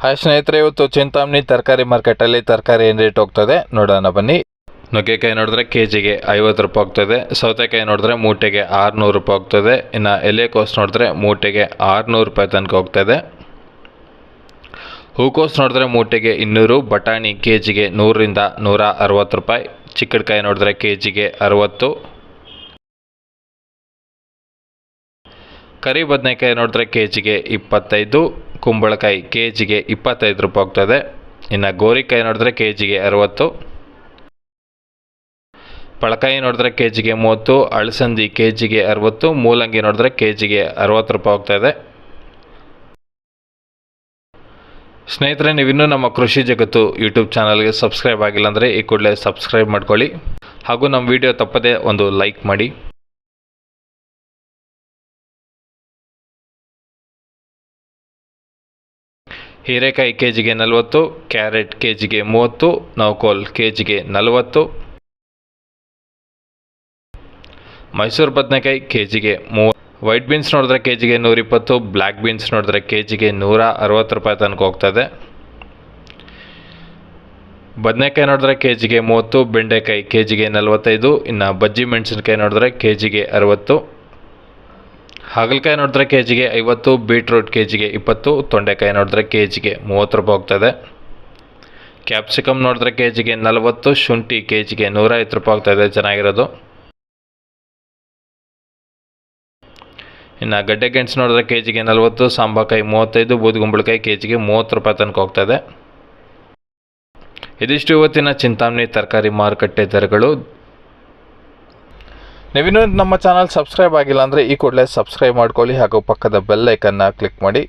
Hi ಸ್ನೇಹಿತರೆ, ಇವತ್ತು ಚಿಂತಾಮಣಿ ತರಕಾರಿ ಮಾರ್ಕೆಟಲ್ಲಿ ತರಕಾರಿ ಏನು ರೇಟ್ ಹೋಗ್ತದೆ ನೋಡೋಣ ಬನ್ನಿ. ನುಗ್ಗೆಕಾಯಿ ನೋಡಿದ್ರೆ ಕೆಜಿಗೆ 50 ರೂಪಾಯಿ ಹೋಗ್ತದೆ. ಸೌತೆಕಾಯಿ ನೋಡಿದ್ರೆ ಮೂಟೆಗೆ 600 ರೂಪಾಯಿ ಹೋಗ್ತದೆ. ಇನ್ನು ಎಲೆಕೋಸು ನೋಡಿದ್ರೆ ಮೂಟೆಗೆ 600 ರೂಪಾಯಿ ತನಕ ಹೋಗ್ತದೆ. ಹೂಕೋಸು ನೋಡಿದ್ರೆ ಮೂಟೆಗೆ 200. ಬಟಾಣಿ ಕೆಜಿಗೆ 100 ರಿಂದ 160 ರೂಪಾಯಿ. ಚಿಕ್ಕಡ್ಕಾಯಿ ನೋಡಿದ್ರೆ ಕೆಜಿಗೆ 60. ಕರಿ ಬದನೆಕಾಯಿ ನೋಡಿದ್ರೆ ಕೆಜಿಗೆ 25. ಕುಂಬಳಕಾಯಿ ಕೆಜಿಗೆ 25 ರೂಪಾಯಿ ಹೋಗ್ತದೆ. ಇನ್ನು ಗೋರಿಕಾಯಿ ನೋಡಿದ್ರೆ ಕೆಜಿಗೆ 60. ಪಳಕಾಯಿ ನೋಡಿದ್ರೆ ಕೆಜಿಗೆ 30. ಅಳಸಂದಿ ಕೆಜಿಗೆ 60. ಮೂಲಂಗಿ ನೋಡಿದ್ರೆ ಕೆಜಿಗೆ 60 ರೂಪಾಯಿ ಹೋಗ್ತಾಯಿದೆ. ಸ್ನೇಹಿತರೆ, ನೀವಿನ್ನೂ ನಮ್ಮ ಕೃಷಿ ಜಗತ್ತು ಯೂಟ್ಯೂಬ್ ಚಾನಲ್ಗೆ ಸಬ್ಸ್ಕ್ರೈಬ್ ಆಗಿಲ್ಲ ಅಂದರೆ ಈ ಕೂಡಲೇ ಸಬ್ಸ್ಕ್ರೈಬ್ ಮಾಡ್ಕೊಳ್ಳಿ. ಹಾಗೂ ನಮ್ಮ ವಿಡಿಯೋ ತಪ್ಪದೇ ಒಂದು ಲೈಕ್ ಮಾಡಿ. ಹೀರೆಕಾಯಿ ಕೆಜಿಗೆ 40. ಕ್ಯಾರೆಟ್ ಕೆಜಿಗೆ 30. ನೌಕೋಲ್ ಕೆಜಿಗೆ 40. ಮೈಸೂರು ಬದನೆಕಾಯಿ ಕೆಜಿಗೆ 30. ವೈಟ್ ಬೀನ್ಸ್ ನೋಡಿದ್ರೆ ಕೆಜಿಗೆ 120. ಬ್ಲ್ಯಾಕ್ ಬೀನ್ಸ್ ನೋಡಿದ್ರೆ ಕೆಜಿಗೆ 160 ರೂಪಾಯಿ ತನಕ ಹೋಗ್ತದೆ. ಬದನೆಕಾಯಿ ನೋಡಿದ್ರೆ ಕೆಜಿಗೆ 30. ಬೆಂಡೆಕಾಯಿ ಕೆಜಿಗೆ 45. ಇನ್ನು ಬಜ್ಜಿ ಮೆಣಸಿನ್ಕಾಯಿ ನೋಡಿದ್ರೆ ಕೆಜಿಗೆ 60. ಹಾಗಲಕಾಯಿ ನೋಡಿದ್ರೆ ಕೆಜಿಗೆ 50. ಬೀಟ್ರೂಟ್ ಕೆಜಿಗೆ 20. ತೊಂಡೆಕಾಯಿ ನೋಡಿದ್ರೆ ಕೆಜಿಗೆ 30 ರೂಪಾಯಿ ಹೋಗ್ತದೆ. ಕ್ಯಾಪ್ಸಿಕಮ್ ನೋಡಿದ್ರೆ ಕೆಜಿಗೆ 40. ಶುಂಠಿ ಕೆಜಿಗೆ 150 ರೂಪಾಯಿ ಹೋಗ್ತಾಯಿದೆ ಚೆನ್ನಾಗಿರೋದು. ಇನ್ನು ಗಡ್ಡೆ ಗೆಣಸು ನೋಡಿದ್ರೆ ಕೆಜಿಗೆ 40. ಸಾಂಬಾಕಾಯಿ 35. ಬೂದುಗುಂಬಳಕಾಯಿ ಕೆಜಿಗೆ 30 ರೂಪಾಯಿ ತನಕ ಹೋಗ್ತದೆ. ಇದಿಷ್ಟು ಇವತ್ತಿನ ಚಿಂತಾಮಣಿ ತರಕಾರಿ ಮಾರುಕಟ್ಟೆ ದರಗಳು. ನೀವಿನ್ನೂ ನಮ್ಮ ಚಾನಲ್ ಸಬ್ಸ್ಕ್ರೈಬ್ ಆಗಿಲ್ಲ ಅಂದರೆ ಈ ಕೂಡಲೇ ಸಬ್ಸ್ಕ್ರೈಬ್ ಮಾಡ್ಕೊಳ್ಳಿ ಹಾಗೂ ಪಕ್ಕದ ಬೆಲ್ ಐಕನ್ನ ಕ್ಲಿಕ್ ಮಾಡಿ.